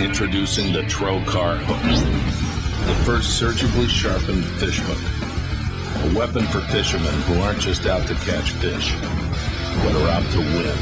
Introducing the Trocar hook, the first surgically sharpened fish hook. A weapon for fishermen who aren't just out to catch fish, but are out to win.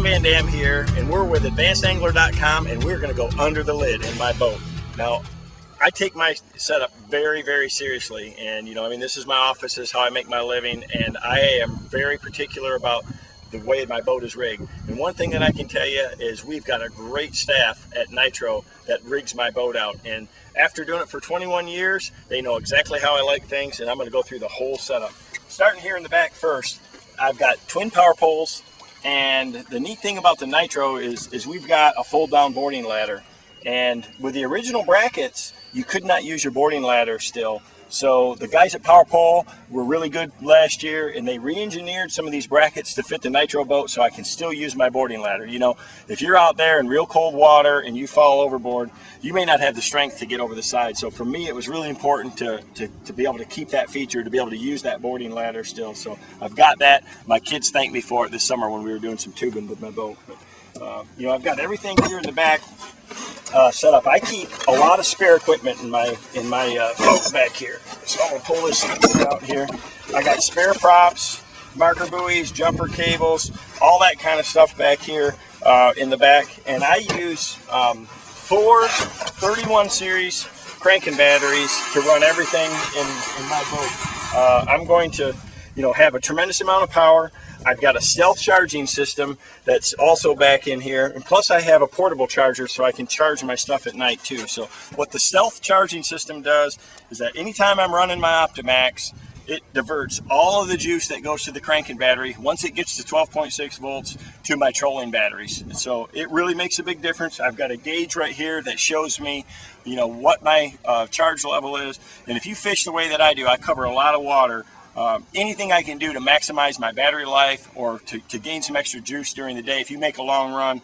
VanDam here, and we're with Angler.com, and we're going to go under the lid in my boat. Now, I take my setup very, very seriously, and this is my office, this is how I make my living, and I am very particular about the way my boat is rigged. And one thing that I can tell you is we've got a great staff at Nitro that rigs my boat out, and after doing it for 21 years, they know exactly how I like things, and I'm going to go through the whole setup. Starting here in the back first, I've got twin power poles. And the neat thing about the Nitro is we've got a fold down boarding ladder, and with the original brackets you could not use your boarding ladder still. So the guys at Power Pole were really good last year, and they re-engineered some of these brackets to fit the Nitro boat so I can still use my boarding ladder. If you're out there in real cold water and you fall overboard, you may not have the strength to get over the side. So for me, it was really important to be able to keep that feature, to be able to use that boarding ladder still. So I've got that. My kids thanked me for it this summer when we were doing some tubing with my boat. But, I've got everything here in the back set up. I keep a lot of spare equipment in my boat back here. So I'm gonna pull this out here. I got spare props, marker buoys, jumper cables, all that kind of stuff back here in the back. And I use 4 31 series cranking batteries to run everything in my boat. I'm going to have a tremendous amount of power. I've got a stealth charging system that's also back in here, and plus I have a portable charger so I can charge my stuff at night too. So what the stealth charging system does is that anytime I'm running my Optimax, it diverts all of the juice that goes to the cranking battery once it gets to 12.6 volts to my trolling batteries. So it really makes a big difference. I've got a gauge right here that shows me what my charge level is, and if you fish the way that I do, I cover a lot of water. Anything I can do to maximize my battery life or to gain some extra juice during the day, if you make a long run,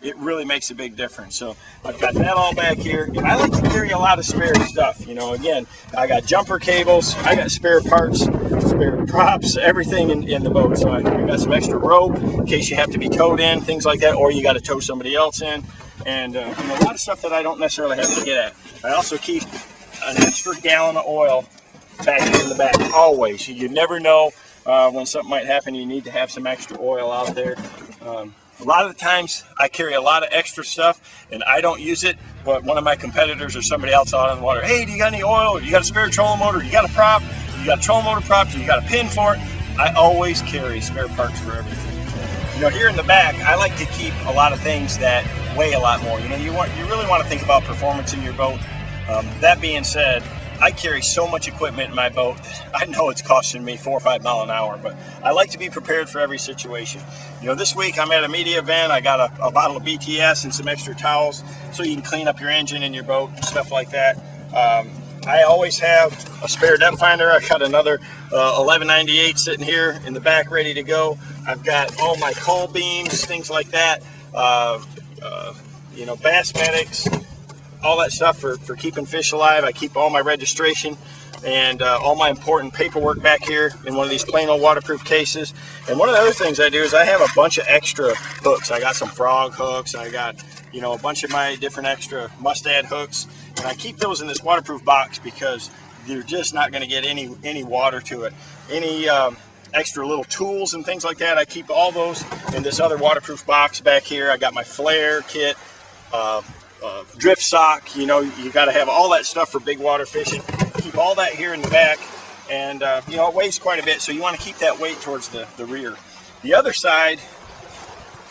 it really makes a big difference. So I've got that all back here, and I like to carry a lot of spare stuff. Again, I got jumper cables, I got spare parts, spare props, everything in the boat. So I got some extra rope in case you have to be towed in, things like that, or you got to tow somebody else in, and a lot of stuff that I don't necessarily have to get at. I also keep an extra gallon of oil back in the back, always. You never know when something might happen. You need to have some extra oil out there. A lot of the times I carry a lot of extra stuff and I don't use it, but one of my competitors or somebody else out on the water, hey, do you got any oil? You got a spare trolling motor? You got a prop? You got a trolling motor prop? You got a pin for it? I always carry spare parts for everything. Here in the back, I like to keep a lot of things that weigh a lot more. You really want to think about performance in your boat. That being said, I carry so much equipment in my boat that I know it's costing me 4 or 5 miles an hour, but I like to be prepared for every situation. This week I'm at a media event. I got a bottle of BTS and some extra towels so you can clean up your engine in your boat and stuff like that. I always have a spare depth finder. I got another 1198 sitting here in the back ready to go. I've got all my coal beams, things like that, bass medics, all that stuff for keeping fish alive. I keep all my registration and all my important paperwork back here in one of these plain old waterproof cases. And one of the other things I do is I have a bunch of extra hooks. I got some frog hooks. I got a bunch of my different extra mustad hooks, and I keep those in this waterproof box because they're just not going to get any water to it. Any extra little tools and things like that, I keep all those in this other waterproof box back here. I got my flare kit, drift sock. You got to have all that stuff for big water fishing. Keep all that here in the back. and you know, it weighs quite a bit, so you want to keep that weight towards the rear. The other side,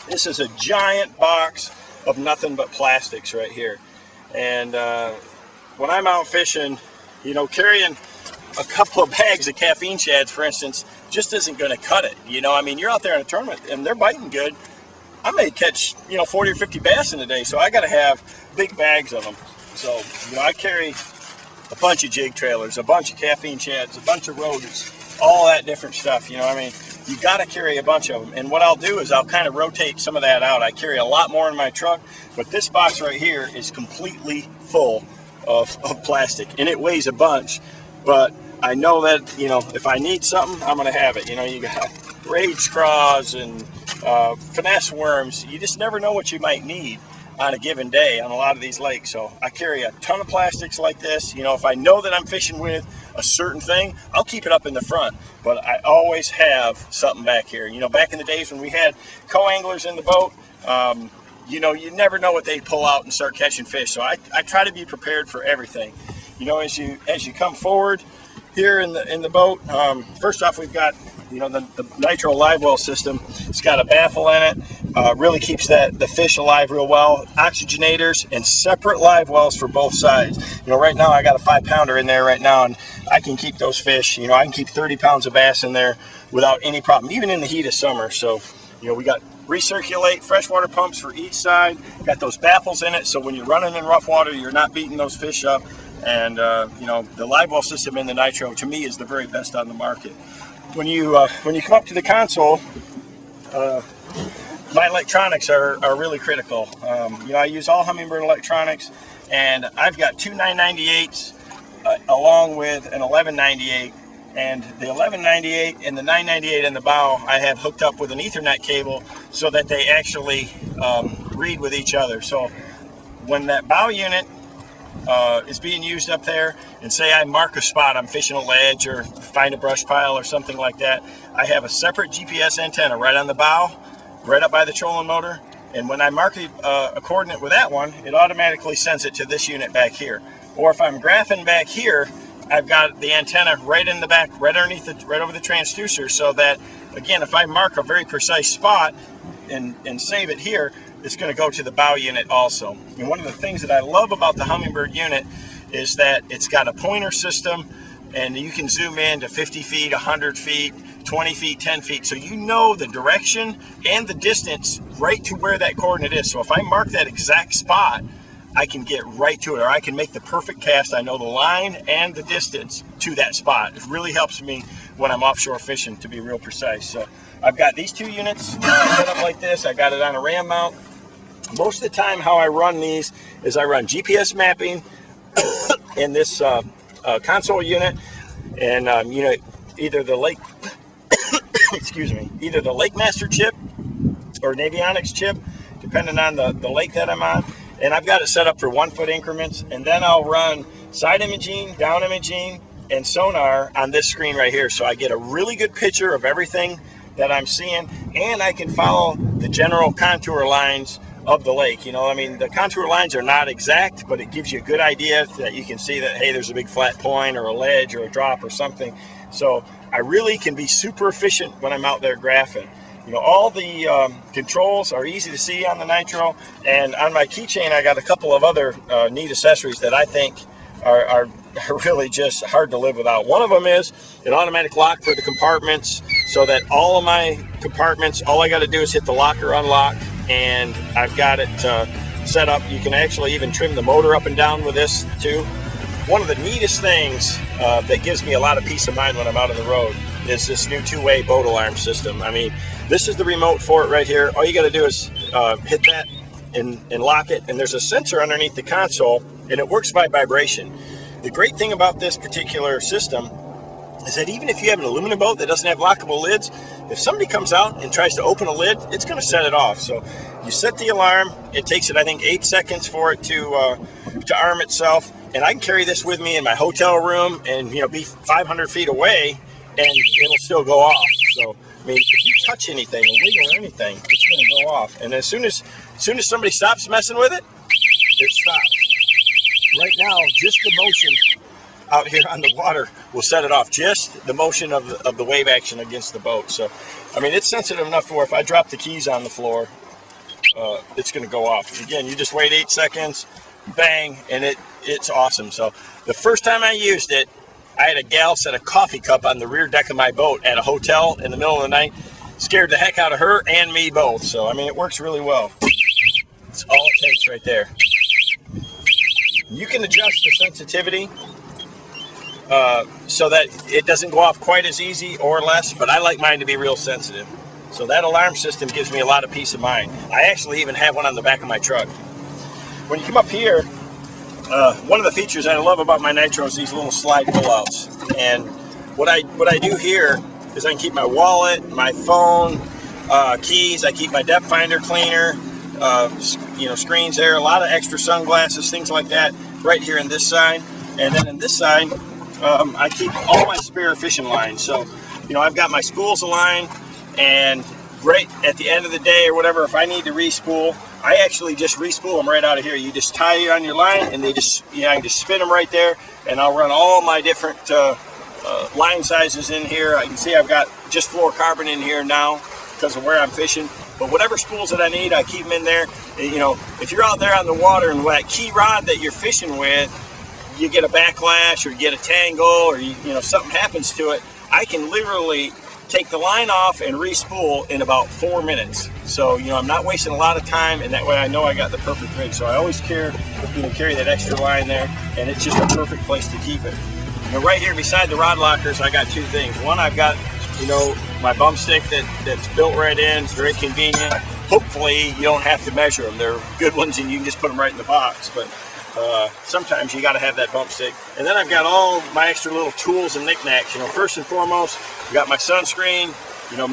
this is a giant box of nothing but plastics right here. And when I'm out fishing, you know, carrying a couple of bags of caffeine shads, for instance, just isn't going to cut it. You know, I mean, you're out there in a tournament and they're biting good. I may catch, you know, 40 or 50 bass in a day, so I got to have big bags of them. So, you know, I carry a bunch of jig trailers, a bunch of caffeine shads, a bunch of rodents, all that different stuff. You know, I mean, you got to carry a bunch of them. And what I'll do is I'll kind of rotate some of that out. I carry a lot more in my truck, but this box right here is completely full of plastic, and it weighs a bunch. But I know that, you know, if I need something, I'm going to have it. You know, you got rage craws and finesse worms. You just never know what you might need on a given day on a lot of these lakes. So I carry a ton of plastics like this. You know, if I know that I'm fishing with a certain thing, I'll keep it up in the front, but I always have something back here. You know, back in the days when we had co-anglers in the boat, you know, you never know what they pull out and start catching fish. So I try to be prepared for everything. You know, as you come forward here in the boat, first off, we've got, you know, the Nitro Livewell system. It's got a baffle in it. Really keeps the fish alive real well. Oxygenators and separate live wells for both sides. You know, right now I got a 5-pounder in there right now, and I can keep those fish. You know, I can keep 30 pounds of bass in there without any problem, even in the heat of summer. So, you know, we got recirculate freshwater pumps for each side. Got those baffles in it, so when you're running in rough water, you're not beating those fish up. And you know, the live well system in the Nitro, to me, is the very best on the market. When you come up to the console, my electronics are really critical. You know, I use all Humminbird electronics, and I've got two 998s along with an 1198. And the 1198 and the 998 in the bow, I have hooked up with an Ethernet cable so that they actually read with each other. So when that bow unit is being used up there, and say I mark a spot, I'm fishing a ledge or find a brush pile or something like that, I have a separate GPS antenna right on the bow, right up by the trolling motor, and when I mark a coordinate with that one, it automatically sends it to this unit back here. Or if I'm graphing back here, I've got the antenna right in the back, right underneath right over the transducer, so that, again, if I mark a very precise spot and save it here, it's going to go to the bow unit also. And one of the things that I love about the Humminbird unit is that it's got a pointer system, and you can zoom in to 50 feet, 100 feet, 20 feet, 10 feet. So you know the direction and the distance right to where that coordinate is. So if I mark that exact spot, I can get right to it, or I can make the perfect cast. I know the line and the distance to that spot. It really helps me when I'm offshore fishing to be real precise. So I've got these two units set up like this. I got it on a ram mount. Most of the time how I run these is I run GPS mapping in this console unit, and you know, either the lake excuse me, either the Lake Master chip or Navionics chip, depending on the lake that I'm on. And I've got it set up for 1 foot increments, and then I'll run side imaging, down imaging, and sonar on this screen right here, so I get a really good picture of everything that I'm seeing, and I can follow the general contour lines of the lake. You know, I mean, the contour lines are not exact, but it gives you a good idea that you can see that, hey, there's a big flat point or a ledge or a drop or something. So I really can be super efficient when I'm out there graphing. You know, all the controls are easy to see on the Nitro, and on my keychain I got a couple of other neat accessories that I think are really just hard to live without. One of them is an automatic lock for the compartments, so that all of my compartments, all I got to do is hit the lock or unlock, and I've got it set up. You can actually even trim the motor up and down with this too. One of the neatest things that gives me a lot of peace of mind when I'm out on the road is this new two-way boat alarm system. I mean, this is the remote for it right here. All you got to do is hit that and lock it, and there's a sensor underneath the console, and it works by vibration. The great thing about this particular system is that even if you have an aluminum boat that doesn't have lockable lids, if somebody comes out and tries to open a lid, it's going to set it off. So you set the alarm. It takes it, I think, 8 seconds for it to arm itself, and I can carry this with me in my hotel room and, you know, be 500 feet away, and it'll still go off. So I mean, if you touch anything, a wiggle or anything, it's going to go off. And as soon as somebody stops messing with it, it stops. Right now, just the motion out here on the water will set it off. Just the motion of the wave action against the boat. So, I mean, it's sensitive enough for if I drop the keys on the floor, it's going to go off. Again, you just wait 8 seconds, bang, and it's awesome. So the first time I used it, I had a gal set a coffee cup on the rear deck of my boat at a hotel in the middle of the night. Scared the heck out of her and me both. So, I mean, it works really well. It's all it takes right there. You can adjust the sensitivity so that it doesn't go off quite as easy or less, but I like mine to be real sensitive. So that alarm system gives me a lot of peace of mind. I actually even have one on the back of my truck. When you come up here, one of the features I love about my Nitro is these little slide pullouts. And what I do here is I can keep my wallet, my phone, keys. I keep my depth finder cleaner, screens there, a lot of extra sunglasses, things like that, right here in this side. And then in this side, I keep all my spare fishing lines. So, I've got my spools aligned, and right at the end of the day or whatever, if I need to re-spool, I actually just re-spool them right out of here. You just tie it on your line, and I can just spin them right there, and I'll run all my different line sizes in here. I can see I've got just fluorocarbon in here now because of where I'm fishing. But whatever spools that I need, I keep them in there. If you're out there on the water and that key rod that you're fishing with, you get a backlash or you get a tangle or something happens to it, I can literally take the line off and re-spool in about 4 minutes. So, I'm not wasting a lot of time, and that way I know I got the perfect rig. So I always carry that extra line there, and it's just a perfect place to keep it. Right here beside the rod lockers, I got two things. One, I've got, my bump stick that's built right in. It's very convenient. Hopefully, you don't have to measure them. They're good ones, and you can just put them right in the box. But sometimes you got to have that bump stick. And then I've got all my extra little tools and knickknacks. First and foremost, I've got my sunscreen.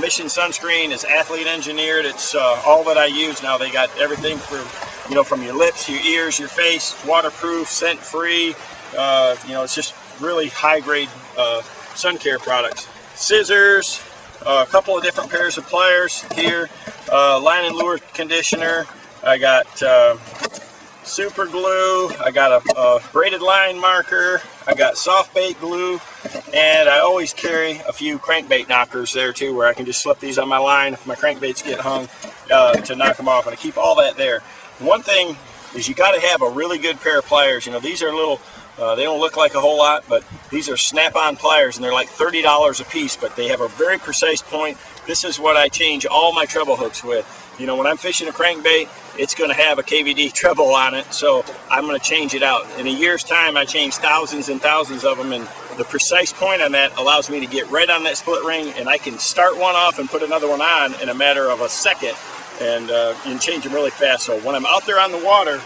Mission sunscreen is athlete engineered. It's all that I use now. They got everything from your lips, your ears, your face, waterproof, scent free. It's just really high grade sun care products. Scissors, a couple of different pairs of pliers here, line and lure conditioner. I got super glue. I got a braided line marker. I got soft bait glue, and I always carry a few crankbait knockers there too, where I can just slip these on my line if my crankbaits get hung to knock them off. And I keep all that there. One thing is you got to have a really good pair of pliers. These are little. They don't look like a whole lot, but these are snap-on pliers, and they're like $30 a piece, but they have a very precise point. This is what I change all my treble hooks with. When I'm fishing a crankbait, it's going to have a KVD treble on it, so I'm going to change it out. In a year's time, I changed thousands and thousands of them, and the precise point on that allows me to get right on that split ring, and I can start one off and put another one on in a matter of a second, and you can change them really fast. So when I'm out there on the water,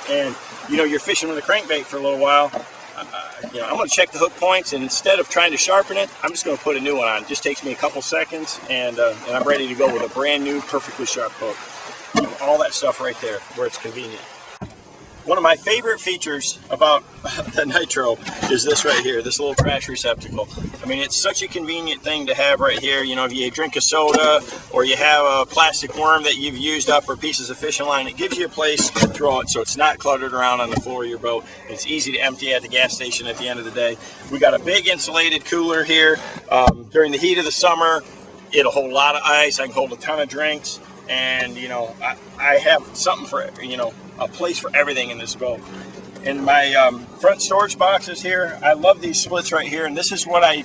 and you're fishing with a crankbait for a little while, I'm going to check the hook points, and instead of trying to sharpen it, I'm just going to put a new one on. It just takes me a couple seconds, and I'm ready to go with a brand new, perfectly sharp hook. Keep all that stuff right there where it's convenient. One of my favorite features about the Nitro is this right here, this little trash receptacle. I mean, it's such a convenient thing to have right here. If you drink a soda or you have a plastic worm that you've used up or pieces of fishing line, it gives you a place to throw it so it's not cluttered around on the floor of your boat. It's easy to empty at the gas station at the end of the day. We got a big insulated cooler here. During the heat of the summer, it'll hold a lot of ice. I can hold a ton of drinks, and I have something for a place for everything in this boat. In my front storage boxes here, I love these splits right here, and this is what I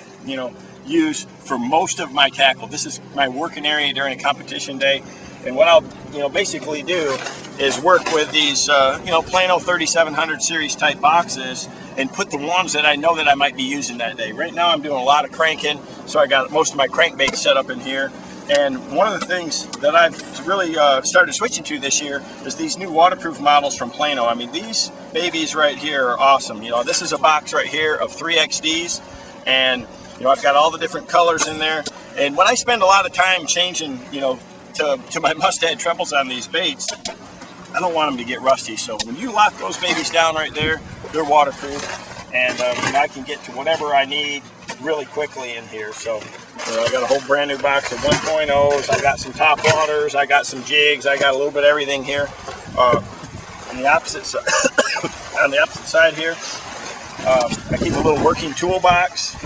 use for most of my tackle. This is my working area during a competition day, and what I'll basically do is work with these Plano 3700 series type boxes and put the ones that I know that I might be using that day. Right now I'm doing a lot of cranking, so I got most of my crankbaits set up in here. And one of the things that I've really started switching to this year is these new waterproof models from Plano. I mean, these babies right here are awesome. This is a box right here of 3 XDs, and I've got all the different colors in there. And when I spend a lot of time changing, to my Mustad trebles on these baits, I don't want them to get rusty. So when you lock those babies down right there, they're waterproof, and I can get to whatever I need really quickly in here. So I got a whole brand new box of 1.0s. I got some top waters. I got some jigs. I got a little bit of everything here. On the opposite side, here, I keep a little working toolbox.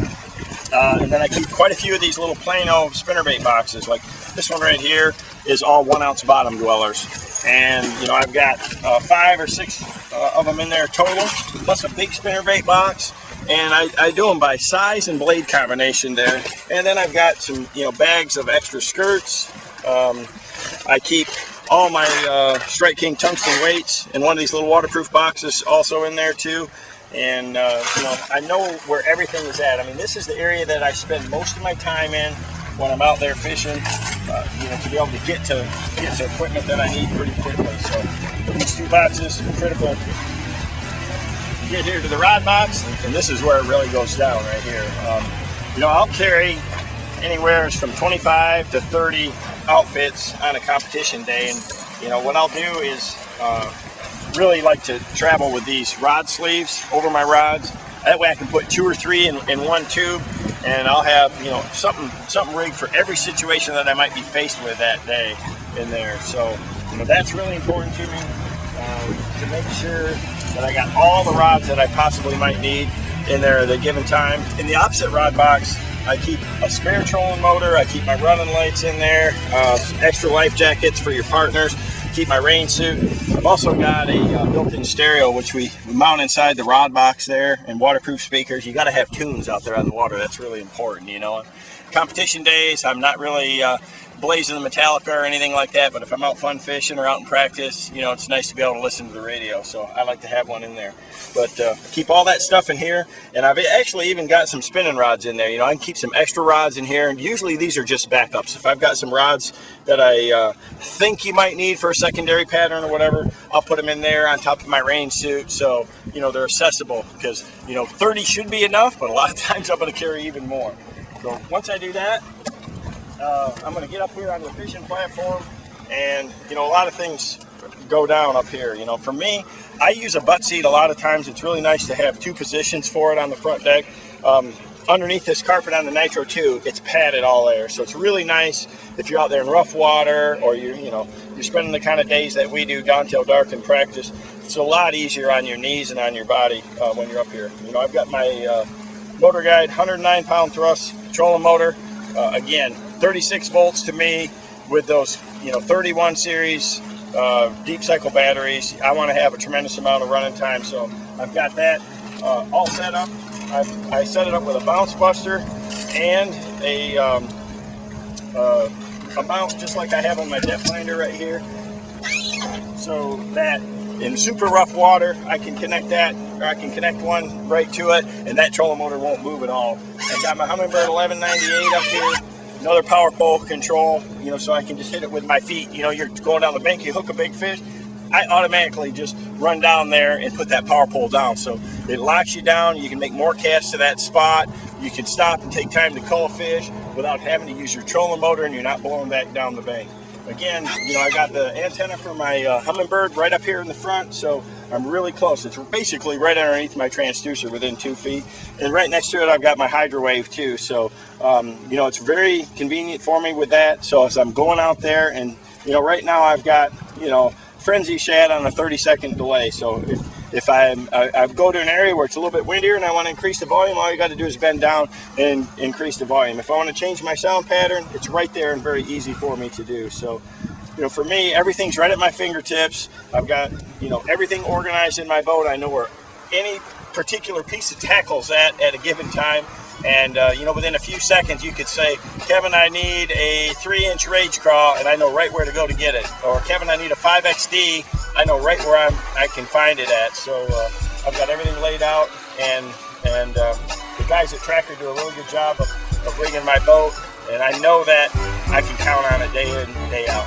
And then I keep quite a few of these little Plano spinnerbait boxes. Like this one right here is all 1 ounce bottom dwellers. And you know, I've got 5 or 6 of them in there total, plus a big spinnerbait box. And I do them by size and blade combination there. And then I've got some, you know, bags of extra skirts. I keep all my Strike King tungsten weights in one of these little waterproof boxes also in there too. And you know, I know where everything is at. I mean, this is the area that I spend most of my time in when I'm out there fishing. You know, to be able to get to equipment that I need pretty quickly. So these 2 boxes are critical. Get here to the rod box, and this is where it really goes down right here. You know, I'll carry anywhere from 25 to 30 outfits on a competition day, and you know what I'll do is really like to travel with these rod sleeves over my rods. That way I can put 2 or 3 in one tube, and I'll have, you know, something rigged for every situation that I might be faced with that day in there. So you know, that's really important to me, to make sure that I got all the rods that I possibly might need in there at a given time. In the opposite rod box, I keep a spare trolling motor, I keep my running lights in there, extra life jackets for your partners, keep my rain suit. I've also got a built-in stereo which we mount inside the rod box there, and waterproof speakers. You got to have tunes out there on the water. That's really important, you know. Competition days, I'm not really blazing the Metallica or anything like that, but if I'm out fun fishing or out in practice, you know, it's nice to be able to listen to the radio, so I like to have one in there. But keep all that stuff in here, and I've actually even got some spinning rods in there. You know, I can keep some extra rods in here, and usually these are just backups. If I've got some rods that I think you might need for a secondary pattern or whatever, I'll put them in there on top of my rain suit, so you know they're accessible, because you know 30 should be enough, but a lot of times I'm going to carry even more. So once I do that, I'm going to get up here on the fishing platform, and you know, a lot of things go down up here. You know, for me, I use a butt seat a lot of times. It's really nice to have 2 positions for it on the front deck. Underneath this carpet on the Nitro 2, it's padded all there, so it's really nice if you're out there in rough water, or you're spending the kind of days that we do down till dark in practice. It's a lot easier on your knees and on your body when you're up here. You know, I've got my Motor Guide 109-pound thrust trolling motor. Again, 36 volts to me with those, you know, 31 series deep cycle batteries. I want to have a tremendous amount of running time, so I've got that all set up. I set it up with a bounce buster and a mount just like I have on my depth finder right here, so that in super rough water I can connect that, or I can connect one right to it, and that trolling motor won't move at all. I've got my Humminbird 1198 up here, another power pole control, you know, so I can just hit it with my feet. You know, you're going down the bank, you hook a big fish, I automatically just run down there and put that power pole down, so it locks you down. You can make more casts to that spot. You can stop and take time to cull a fish without having to use your trolling motor, and you're not blowing back down the bank. Again, you know, I got the antenna for my Humminbird right up here in the front, so I'm really close. It's basically right underneath my transducer, within 2 feet, and right next to it I've got my Hydrowave too, so you know, it's very convenient for me with that. So as I'm going out there, and you know, right now I've got, you know, frenzy shad on a 30-second delay, so if I go to an area where it's a little bit windier and I want to increase the volume, all you got to do is bend down and increase the volume. If I want to change my sound pattern, it's right there and very easy for me to do. So, you know, for me, everything's right at my fingertips. I've got, you know, everything organized in my boat. I know where any particular piece of tackle's at a given time. And, you know, within a few seconds, you could say, Kevin, I need a 3-inch rage crawl, and I know right where to go to get it. Or, Kevin, I need a 5XD, I know right where I can find it at. So I've got everything laid out, and the guys at Tracker do a really good job of rigging my boat, and I know that I can count on it day in, day out.